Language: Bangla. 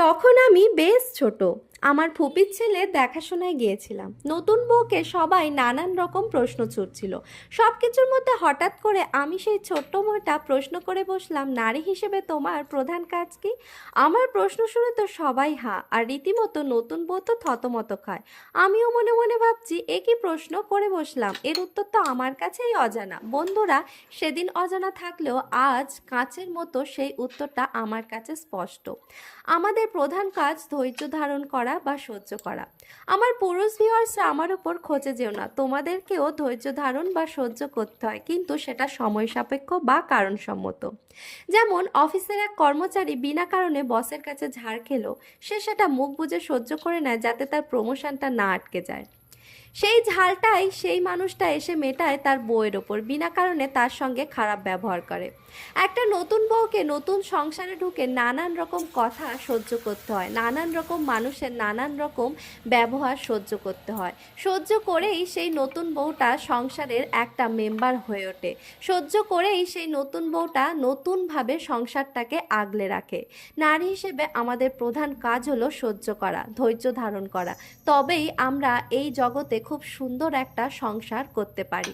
তখন আমি বেশ ছোট। আমার ফুপির ছেলে দেখাশোনায় গিয়েছিলাম। নতুন বউকে সবাই নানান রকম প্রশ্ন ছুড়ছিল। সব কিছুর মধ্যে হঠাৎ করে আমি সেই ছোট্ট মোটা প্রশ্ন করে বসলাম, নারী হিসেবে তোমার প্রধান কাজ কি? আমার প্রশ্ন শুনে তো সবাই হা, আর রীতিমতো নতুন বউ তো থতমত খায়। আমিও মনে মনে ভাবছি, এ কি প্রশ্ন করে বসলাম, এর উত্তর তো আমার কাছেই অজানা। বন্ধুরা, সেদিন অজানা থাকলেও আজ কাঁচের মতো সেই উত্তরটা আমার কাছে স্পষ্ট। আমাদের প্রধান কাজ ধৈর্য ধারণ করা বা সহ্য করা। আমার পুরুষ ভিউয়ার্সরা আমার উপর খোঁজে যেও না, তোমাদেরকেও ধৈর্য ধারণ বা সহ্য করতে হয়, কিন্তু সেটা সময় সাপেক্ষ বা কারণসম্মত। যেমন অফিসের এক কর্মচারী বিনা কারণে বসের কাছে ঝাড় খেলো, সে সেটা মুখ বুজে সহ্য করে নেয় যাতে তার প্রমোশনটা না আটকে যায়। সেই ঝালটাই সেই মানুষটা এসে মেটায় তার বউয়ের ওপর, বিনা কারণে তার সঙ্গে খারাপ ব্যবহার করে। একটা নতুন বউকে নতুন সংসারে ঢুকে নানান রকম কথা সহ্য করতে হয়, নানান রকম মানুষের নানান রকম ব্যবহার সহ্য করতে হয়। সহ্য করেই সেই নতুন বউটা সংসারের একটা মেম্বার হয়ে ওঠে। সহ্য করেই সেই নতুন বউটা নতুনভাবে সংসারটাকে আগলে রাখে। নারী হিসেবে আমাদের প্রধান কাজ হলো সহ্য করা, ধৈর্য ধারণ করা। তবেই আমরা এই জগতে খুব সুন্দর একটা সংসার করতে পারি।